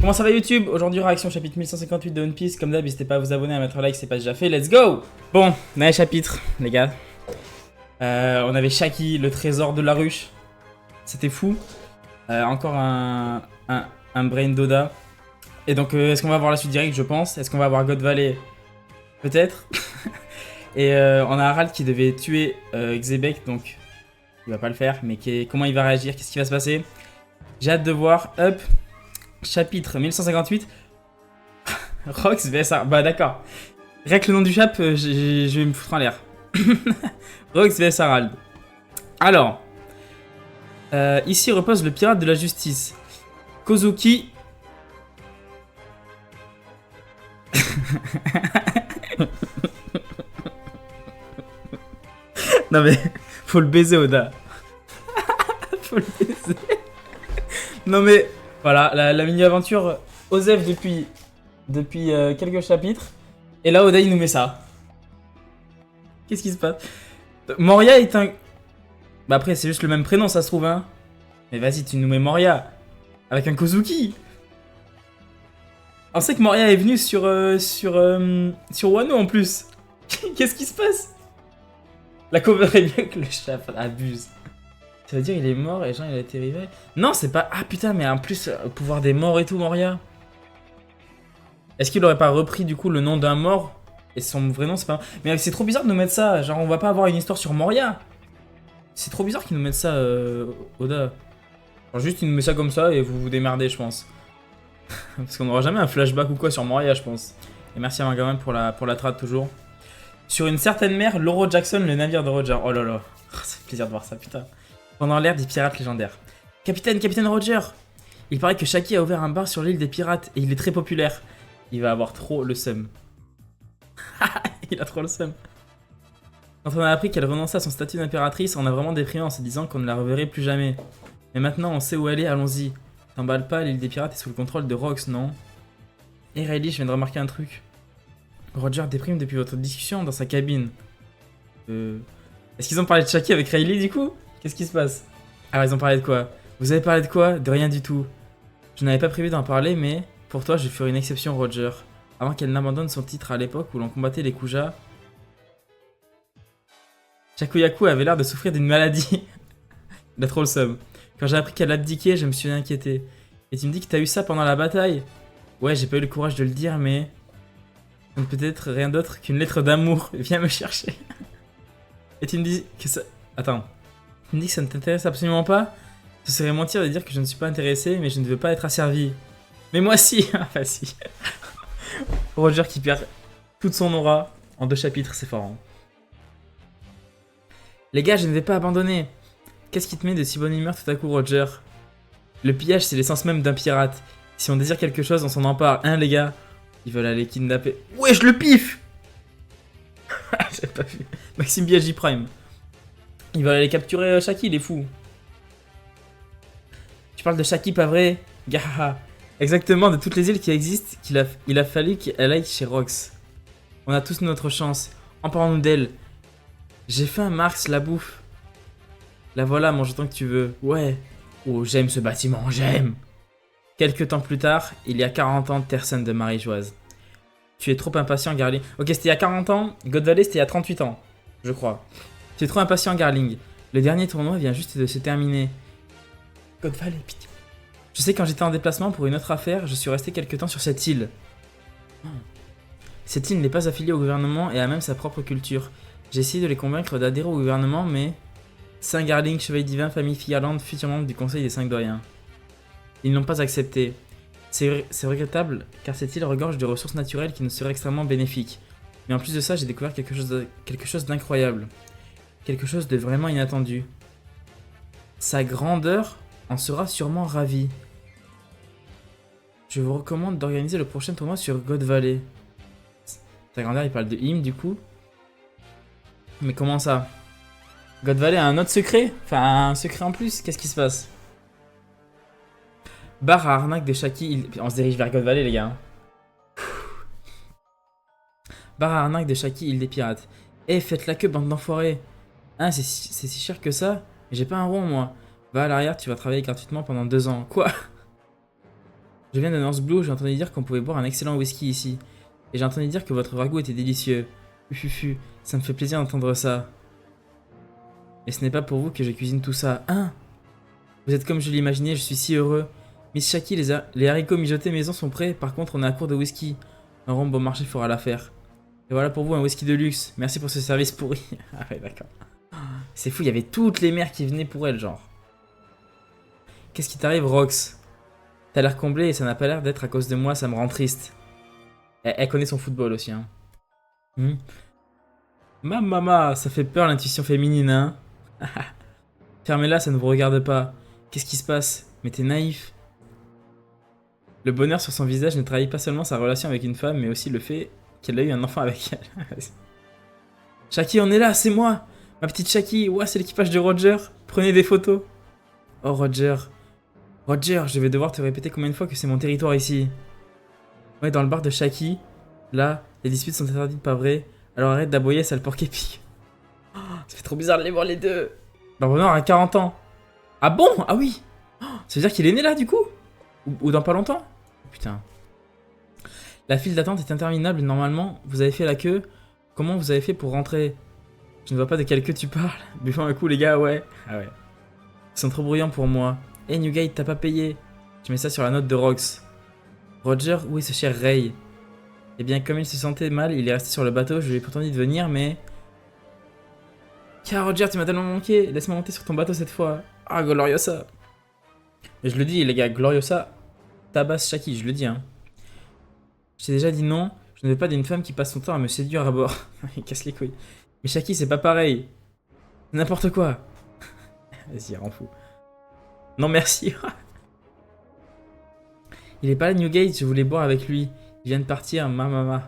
Comment ça va YouTube? Aujourd'hui réaction au chapitre 1158 de One Piece. Comme d'hab, n'hésitez pas à vous abonner, à mettre un like si c'est pas déjà fait. Let's go! Bon, dernier chapitre, les gars. On avait Shaki, le trésor de la ruche. C'était fou. Encore un Brain Doda. Et donc, est-ce qu'on va avoir la suite directe? Je pense. Est-ce qu'on va avoir God Valley? Peut-être. Et on a Harald qui devait tuer Xebec, donc il va pas le faire. Mais comment il va réagir? Qu'est-ce qui va se passer? J'ai hâte de voir. Up. Chapitre 1158. Rox vs Harald. Bah d'accord. Rien que le nom du chap, je vais me foutre en l'air. Rox vs Harald. Alors. Ici repose le pirate de la justice. Kozuki. Non mais, faut le baiser Oda. Faut le baiser. Non mais, voilà, la mini-aventure Osef depuis quelques chapitres. Et là Oda il nous met ça. Qu'est-ce qui se passe? Moria est un... Bah après c'est juste le même prénom ça se trouve hein. Mais vas-y tu nous mets Moria. Avec un Kozuki. On sait que Moria est venu sur Wano en plus. Qu'est-ce qui se passe? La cover est mieux que le chat, abuse. Ça veut dire il est mort et genre il a été réveillé. Non c'est pas... Ah putain mais en plus le pouvoir des morts et tout Moria. Est-ce qu'il aurait pas repris du coup le nom d'un mort? Et son vrai nom c'est pas... Mais c'est trop bizarre de nous mettre ça. Genre on va pas avoir une histoire sur Moria. C'est trop bizarre qu'ils nous mettent ça Oda. Genre juste il nous met ça comme ça et vous vous démerdez je pense. Parce qu'on n'aura jamais un flashback ou quoi sur Moria je pense. Et merci à Mangaman pour la trad toujours. Sur une certaine mer, l'Oro Jackson, le navire de Roger. Oh là là. Oh, ça fait plaisir de voir ça, putain. Pendant l'ère des pirates légendaires. Capitaine Roger. Il paraît que Shaki a ouvert un bar sur l'île des pirates et il est très populaire. Il va avoir trop le seum. Il a trop le seum. Quand on a appris qu'elle renonçait à son statut d'impératrice, on a vraiment déprimé en se disant qu'on ne la reverrait plus jamais. Mais maintenant, on sait où elle est, allons-y. T'emballes pas, l'île des pirates est sous le contrôle de Rox, non? Et Riley, je viens de remarquer un truc. Roger déprime depuis votre discussion dans sa cabine. Est-ce qu'ils ont parlé de Shaki avec Riley du coup? Qu'est-ce qui se passe? Alors ils ont parlé de quoi? Vous avez parlé de quoi? De rien du tout. Je n'avais pas prévu d'en parler mais pour toi je ferai une exception Roger. Avant qu'elle n'abandonne son titre à l'époque où l'on combattait les Kuja. Shakuyaku avait l'air de souffrir d'une maladie. Il a trop le seum. Quand j'ai appris qu'elle abdiquait, je me suis inquiété. Et tu me dis que t'as eu ça pendant la bataille? Ouais, j'ai pas eu le courage de le dire mais... Peut-être rien d'autre qu'une lettre d'amour. Viens me chercher. Et tu me dis que ça... Attends. Tu me dis que ça ne t'intéresse absolument pas? Ce serait mentir de dire que je ne suis pas intéressé, mais je ne veux pas être asservi. Mais moi si. Enfin si. Roger qui perd toute son aura en 2 chapitres, c'est fort. Hein. Les gars, je ne vais pas abandonner. Qu'est-ce qui te met de si bonne humeur tout à coup, Roger? Le pillage, c'est l'essence même d'un pirate. Si on désire quelque chose, on s'en empare, hein les gars? Ils veulent aller kidnapper... Ouais, je le pif. J'ai pas vu. Maxime BLJ Prime. Ils veulent aller capturer Shaki, il est fou. Tu parles de Shaki, pas vrai? Gahaha. Exactement, de toutes les îles qui existent, il a fallu qu'elle aille chez Rox. On a tous notre chance. Emparons-nous d'elle. J'ai faim, Marx, la bouffe. La voilà, mange autant que tu veux. Ouais. Oh, j'aime ce bâtiment, j'aime. Quelques temps plus tard, il y a 40 ans de Tersen de Marie-Joise. Tu es trop impatient, Garling. Ok, c'était il y a 40 ans. God Valley, c'était il y a 38 ans. Je crois. Tu es trop impatient, Garling. Le dernier tournoi vient juste de se terminer. God Valley, pitié. Je sais, quand j'étais en déplacement pour une autre affaire, je suis resté quelque temps sur cette île. Cette île n'est pas affiliée au gouvernement et a même sa propre culture. J'ai essayé de les convaincre d'adhérer au gouvernement, mais... Saint Garling, chevalier divin, famille Fialand, futur membre du conseil des 5 doyens. Ils n'ont pas accepté. C'est regrettable, car cette île regorge de ressources naturelles qui nous seraient extrêmement bénéfiques. Mais en plus de ça, j'ai découvert quelque chose d'incroyable. Quelque chose de vraiment inattendu. Sa grandeur en sera sûrement ravie. Je vous recommande d'organiser le prochain tournoi sur God Valley. Sa grandeur, il parle de him du coup. Mais comment ça? God Valley a un autre secret? Enfin, un secret en plus? Qu'est-ce qui se passe? Bar à arnaque de Shaki, on se dirige vers God Valley les gars. Bar à arnaque de Shaki, île des pirates. Eh, faites la queue, bande d'enfoirés. Hein, c'est si cher que ça? J'ai pas un rond moi. Va à l'arrière, tu vas travailler gratuitement pendant 2 ans. Quoi? Je viens de North Blue, j'ai entendu dire qu'on pouvait boire un excellent whisky ici. Et j'ai entendu dire que votre ragoût était délicieux. Fufu, ça me fait plaisir d'entendre ça. Et ce n'est pas pour vous que je cuisine tout ça. Hein? Vous êtes comme je l'imaginais, je suis si heureux. Miss Shaki, les haricots mijotés maison sont prêts. Par contre, on est à court de whisky. Un rhum bon marché fera l'affaire. Et voilà pour vous un whisky de luxe. Merci pour ce service pourri. Ah ouais, d'accord. C'est fou, il y avait toutes les mères qui venaient pour elle, genre. Qu'est-ce qui t'arrive, Rox? T'as l'air comblé et ça n'a pas l'air d'être à cause de moi, ça me rend triste. Elle connaît son football aussi, hein. Maman, ça fait peur l'intuition féminine, hein. Fermez-la, ça ne vous regarde pas. Qu'est-ce qui se passe? Mais t'es naïf. Le bonheur sur son visage ne trahit pas seulement sa relation avec une femme, mais aussi le fait qu'elle a eu un enfant avec elle. Shaki, on est là, c'est moi. Ma petite Shaki, ouais, c'est l'équipage de Roger. Prenez des photos. Oh, Roger. Roger, je vais devoir te répéter combien de fois que c'est mon territoire ici. Ouais, dans le bar de Shaki, là, les disputes sont interdites, pas vrai? Alors arrête d'aboyer, sale porc épic. Oh, ça fait trop bizarre de les voir les deux. Barbonard a 40 ans. Ah bon? Ah oui. Oh, ça veut dire qu'il est né là, du coup? Ou dans pas longtemps? Putain. La file d'attente est interminable, normalement, vous avez fait la queue. Comment vous avez fait pour rentrer? Je ne vois pas de quelle queue tu parles. Buvons un coup, les gars, ouais. Ah ouais. Ils sont trop bruyants pour moi. Hey, Newgate, t'as pas payé. Je mets ça sur la note de Rox. Roger, où est ce cher Ray? Eh bien, comme il se sentait mal, il est resté sur le bateau. Je lui ai pourtant dit de venir, mais... Car Roger, tu m'as tellement manqué. Laisse-moi monter sur ton bateau cette fois. Ah, Gloriosa. Et je le dis, les gars, Gloriosa tabasse Shaki, je le dis, hein. Je t'ai déjà dit non. Je ne veux pas d'une femme qui passe son temps à me séduire à bord. Il casse les couilles. Mais Shaki, c'est pas pareil. N'importe quoi. Vas-y, rend fou. Non, merci. Il est pas là, Newgate, je voulais boire avec lui. Il vient de partir, maman.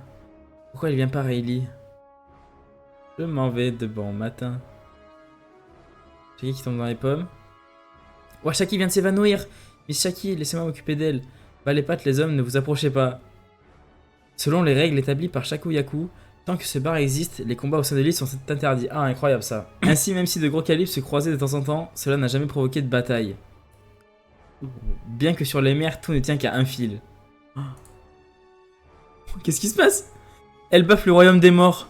Pourquoi il vient pas, Rayleigh? Je m'en vais de bon matin. Shaki qui tombe dans les pommes. Ouais, Shaki vient de s'évanouir. Miss Shaki, laissez-moi m'occuper d'elle. Bah les pattes, les hommes, ne vous approchez pas. Selon les règles établies par Shaku Yaku, tant que ce bar existe, les combats au sein de l'île sont interdits. Ah, incroyable ça. Ainsi, même si de gros calibres se croisaient de temps en temps, cela n'a jamais provoqué de bataille. Bien que sur les mers, tout ne tient qu'à un fil. Qu'est-ce qui se passe? Elle baffe le royaume des morts.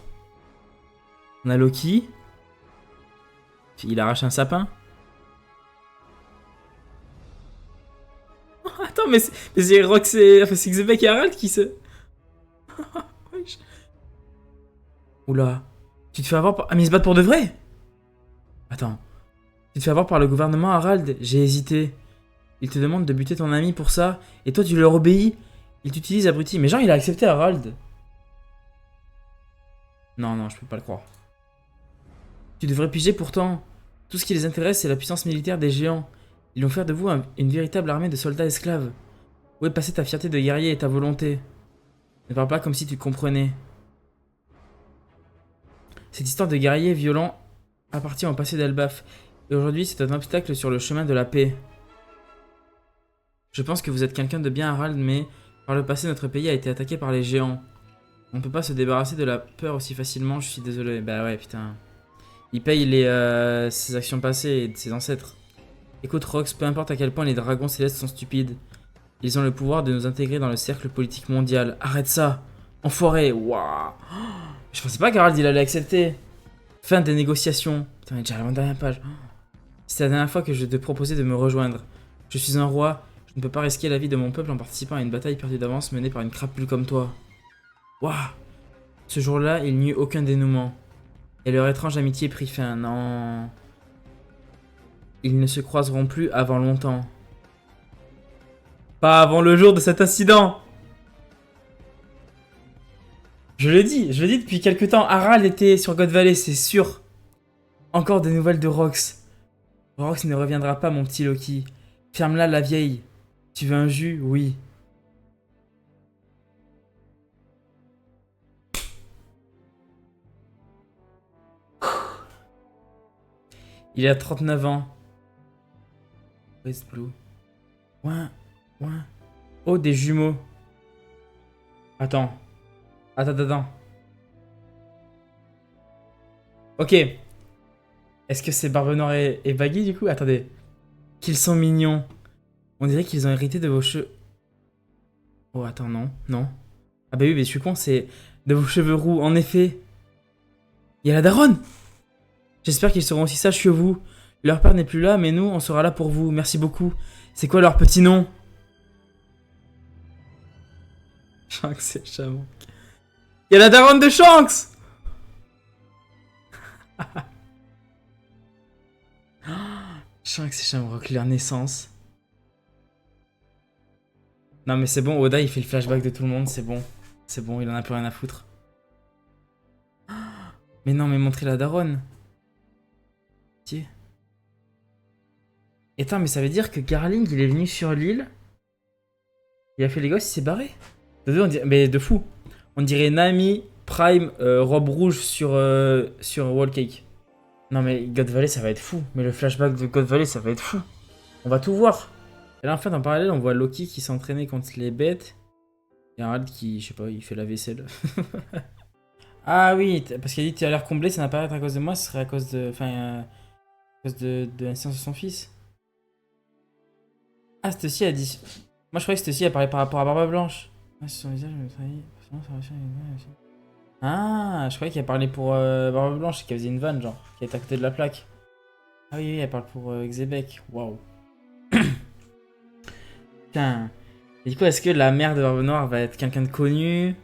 On a Loki. Il arrache un sapin. Attends, mais c'est Rox et... Enfin, c'est Xebec et Harald qui se... Oula. Tu te fais avoir par... Ah, mais ils se battent pour de vrai? Attends. Tu te fais avoir par le gouvernement, Harald? J'ai hésité. Il te demande de buter ton ami pour ça, et toi tu leur obéis? Il t'utilise, abruti. Mais genre, il a accepté Harald. Non, je peux pas le croire. Tu devrais piger pourtant. Tout ce qui les intéresse, c'est la puissance militaire des géants. Ils vont faire de vous une véritable armée de soldats esclaves. Où est passée ta fierté de guerrier et ta volonté? Ne parle pas comme si tu comprenais. Cette histoire de guerrier violent appartient au passé d'Elbaf. Et aujourd'hui, c'est un obstacle sur le chemin de la paix. Je pense que vous êtes quelqu'un de bien, Harald, mais par le passé, notre pays a été attaqué par les géants. On ne peut pas se débarrasser de la peur aussi facilement, je suis désolé. Bah ouais, putain. Il paye ses actions passées et de ses ancêtres. Écoute, Rox, peu importe à quel point les dragons célestes sont stupides, ils ont le pouvoir de nous intégrer dans le cercle politique mondial. Arrête ça! Enfoiré! Waouh! Je pensais pas qu'Harald il allait accepter. Fin des négociations. Putain, on est déjà à la dernière page. C'était la dernière fois que je te proposais de me rejoindre. Je suis un roi. Je ne peux pas risquer la vie de mon peuple en participant à une bataille perdue d'avance menée par une crapule comme toi. Waouh! Ce jour-là, il n'y eut aucun dénouement. Et leur étrange amitié prit fin. Non. Ils ne se croiseront plus avant longtemps. Pas avant le jour de cet incident! Je l'ai dit depuis quelque temps. Harald était sur God Valley, c'est sûr. Encore des nouvelles de Rox. Rox ne reviendra pas, mon petit Loki. Ferme-la, la vieille. Tu veux un jus? Oui. Il a 39 ans. West Blue. Ouin. Oh, des jumeaux. Attends. Ok. Est-ce que c'est Barbe Noire et Baggy du coup? Attendez. Qu'ils sont mignons. On dirait qu'ils ont hérité de vos cheveux. Oh, attends, non, non. Ah bah oui, mais je suis con, c'est de vos cheveux roux, en effet. Il y a la daronne. J'espère qu'ils seront aussi sages que vous. Leur père n'est plus là, mais nous, on sera là pour vous. Merci beaucoup. C'est quoi leur petit nom? Shanks et Shamrock. Il y a la daronne de Shanks. Shanks et Shamrock, leur naissance. Non mais c'est bon, Oda il fait le flashback de tout le monde, c'est bon. C'est bon, il en a plus rien à foutre. Mais non, mais montrez la daronne. Tiens. Et attends, mais ça veut dire que Garling il est venu sur l'île. Il a fait les gosses, il s'est barré. De deux, on dirait... Mais de fou. On dirait Nami, Prime, robe rouge sur Wall Cake. Non mais God Valley ça va être fou. Mais le flashback de God Valley ça va être fou. On va tout voir. Et là en fait en parallèle on voit Loki qui s'entraînait contre les bêtes. Et Harald qui, je sais pas, il fait la vaisselle. Ah oui, parce qu'il a dit tu as l'air comblé, ça n'a pas à être à cause de moi, ce serait à cause de... Enfin, à cause de l'incidence de son fils. Ah, cette ci a dit... Moi je croyais que cette ci a parlé par rapport à Barbe Blanche. Ah, sur son visage, je me trahis. Ah, je croyais qu'elle parlait pour Barbe Blanche, qu'elle faisait une vanne, genre, qui était à côté de la plaque. Ah oui, oui, elle parle pour Xebec. Waouh. Putain. Et du coup, est-ce que la mère de Barbe Noire va être quelqu'un de connu?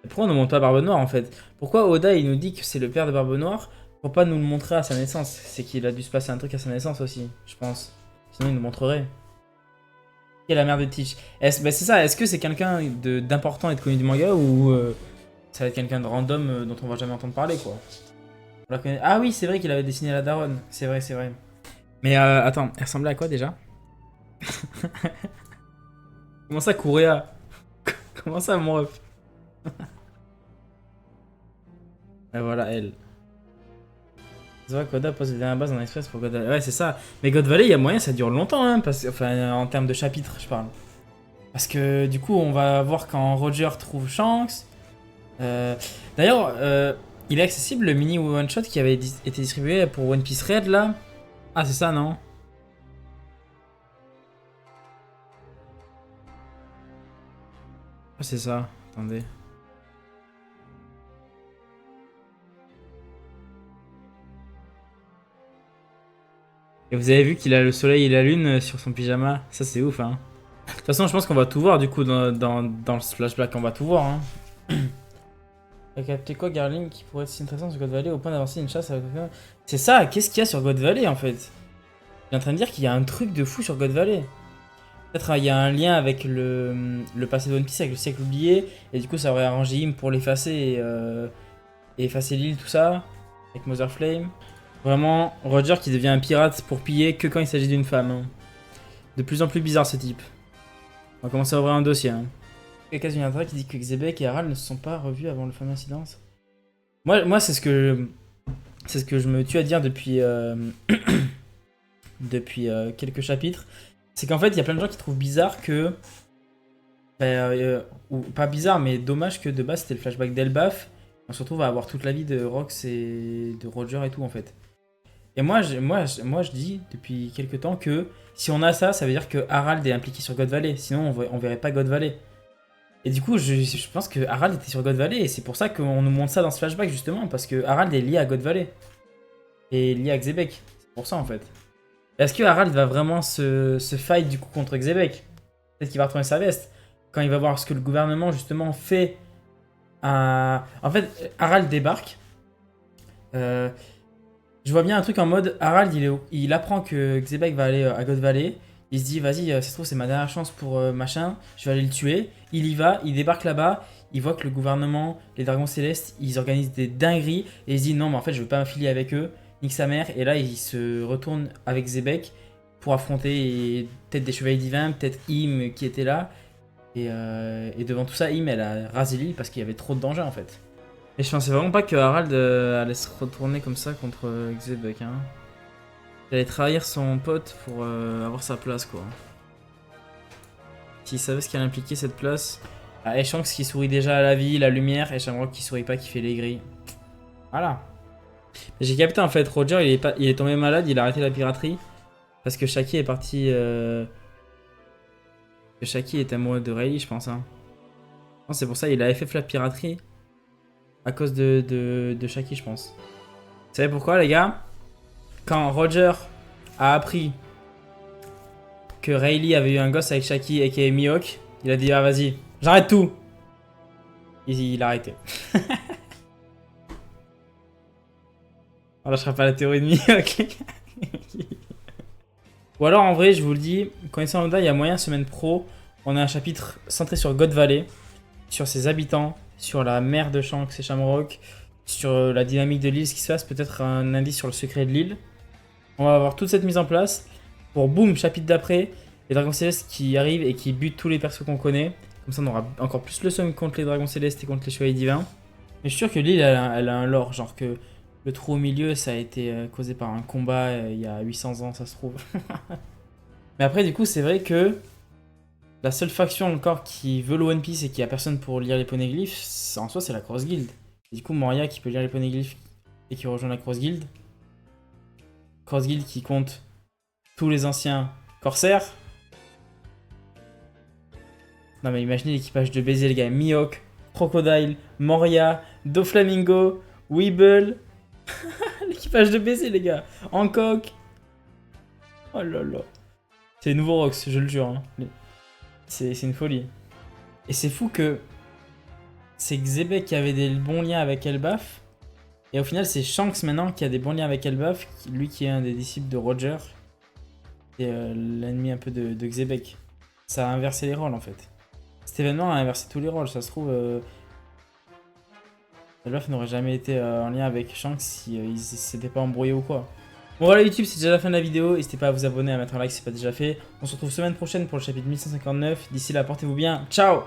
Pourquoi on ne montre pas Barbe Noire en fait? Pourquoi Oda il nous dit que c'est le père de Barbe Noire pour pas nous le montrer à sa naissance? C'est qu'il a dû se passer un truc à sa naissance aussi, je pense. Sinon il nous montrerait. Qui est la mère de Teach? Bah, c'est ça, est-ce que c'est quelqu'un d'important et de connu du manga ou ça va être quelqu'un de random dont on va jamais entendre parler quoi? On la connaît... Ah oui, c'est vrai qu'il avait dessiné la daronne. C'est vrai, c'est vrai. Mais attends, elle ressemblait à quoi déjà? Comment ça, Kurea? Comment ça, mon ref? Et voilà, elle. Tu vois, Koda pose la base en express pour God Valley. Ouais, c'est ça. Mais God Valley, il y a moyen, ça dure longtemps, hein, enfin, en termes de chapitres, je parle. Parce que du coup, on va voir quand Roger trouve Shanks. D'ailleurs, il est accessible le mini one-shot qui avait été distribué pour One Piece Red, là. Ah, c'est ça, non? Ah, c'est ça. Attendez. Et vous avez vu qu'il a le soleil et la lune sur son pyjama? Ça, c'est ouf, hein. De toute façon, je pense qu'on va tout voir, du coup, dans le flashback, on va tout voir, hein. T'as capté quoi, Garling, qui pourrait être si intéressant sur God Valley au point d'avancer une chasse avec quelqu'un? C'est ça, qu'est-ce qu'il y a sur God Valley, en fait? Il est en train de dire qu'il y a un truc de fou sur God Valley. Peut-être il y a un lien avec le passé de One Piece, avec le siècle oublié, et du coup, ça aurait arrangé Im pour l'effacer et effacer l'île, tout ça, avec Mother Flame. Vraiment, Roger qui devient un pirate pour piller que quand il s'agit d'une femme. Hein. De plus en plus bizarre ce type. On va commencer à ouvrir un dossier. Hein. Quelqu'un vient qui dit que Xebec et Harald ne se sont pas revus avant le fameux incident. Moi c'est ce que je me tue à dire depuis depuis quelques chapitres. C'est qu'en fait, il y a plein de gens qui trouvent bizarre que ou pas bizarre, mais dommage que de base c'était le flashback d'Elbaf. On se retrouve à avoir toute la vie de Rox et de Roger et tout en fait. Et moi, je dis depuis quelques temps que si on a ça, ça veut dire que Harald est impliqué sur God Valley. Sinon, on verrait pas God Valley. Et du coup, je pense que Harald était sur God Valley. Et c'est pour ça qu'on nous montre ça dans ce flashback, justement. Parce que Harald est lié à God Valley. Et lié à Xebec. C'est pour ça, en fait. Est-ce que Harald va vraiment se fight, du coup, contre Xebec? Peut-être qu'il va retourner sa veste. Quand il va voir ce que le gouvernement, justement, fait à... En fait, Harald débarque. Je vois bien un truc en mode Harald il apprend que Xebec va aller à God Valley. Il se dit vas-y, ça se trouve c'est ma dernière chance pour machin, je vais aller le tuer. Il y va, il débarque là-bas, il voit que le gouvernement, les dragons célestes, ils organisent des dingueries et il se dit non mais en fait je veux pas m'affilier avec eux, nique sa mère. Et là il se retourne avec Xebec pour affronter peut-être des chevaliers divins, peut-être Im qui était là. Et devant tout ça, Im elle a rasé l'île parce qu'il y avait trop de danger en fait. Et je pensais vraiment pas que Harald allait se retourner comme ça contre Xebec. Hein. Il allait trahir son pote pour avoir sa place, quoi. S'il savait ce qu'elle impliquait cette place. Ah, et Shanks qui sourit déjà à la vie, la lumière, et Shamrock qui sourit pas, qui fait les grilles. Voilà. J'ai capté en fait, Roger il est tombé malade, il a arrêté la piraterie. Parce que Shaki est parti. Que Shaki est amoureux de Rayleigh, je pense. Hein. Je pense que c'est pour ça qu'il avait fait la piraterie. À cause de Shaki, je pense. Vous savez pourquoi, les gars? Quand Roger a appris que Rayleigh avait eu un gosse avec Shaki et qui est Mihawk, il a dit ah vas-y, j'arrête tout. Il a arrêté. On lâchera pas la théorie de Mihawk. Ou alors en vrai, je vous le dis, connaissant Oda, il y a moyen semaine pro, on a un chapitre centré sur God Valley, sur ses habitants, sur la mer de Shanks et Shamrock, sur la dynamique de l'île, ce qui se passe, peut-être un indice sur le secret de l'île. On va avoir toute cette mise en place pour boum, chapitre d'après, les dragons célestes qui arrivent et qui butent tous les persos qu'on connaît. Comme ça, on aura encore plus le somme contre les dragons célestes et contre les chevaliers divins. Mais je suis sûr que l'île, elle a un lore, genre que le trou au milieu, ça a été causé par un combat il y a 800 ans, ça se trouve. Mais après, du coup, c'est vrai que la seule faction encore qui veut le One Piece et qui a personne pour lire les poneglyphes, en soi, c'est la Cross Guild. Et du coup, Moria qui peut lire les poneglyphes et qui rejoint la Cross Guild. Cross Guild qui compte tous les anciens corsaires. Non mais imaginez l'équipage de baiser les gars. Mihawk, Crocodile, Moria, Doflamingo, Weeble. L'équipage de baiser les gars. Hancock. Oh là là. C'est les nouveaux Rox, je le jure. Hein. C'est une folie. Et c'est fou que c'est Xebec qui avait des bons liens avec Elbaf. Et au final, c'est Shanks maintenant qui a des bons liens avec Elbaf. Lui qui est un des disciples de Roger. Et l'ennemi un peu de Xebec. Ça a inversé les rôles en fait. Cet événement a inversé tous les rôles. Ça se trouve, Elbaf n'aurait jamais été en lien avec Shanks si ils s'étaient pas embrouillés ou quoi. Bon voilà YouTube, c'est déjà la fin de la vidéo. N'hésitez pas à vous abonner, à mettre un like si ce n'est pas déjà fait. On se retrouve semaine prochaine pour le chapitre 1159. D'ici là, portez-vous bien. Ciao!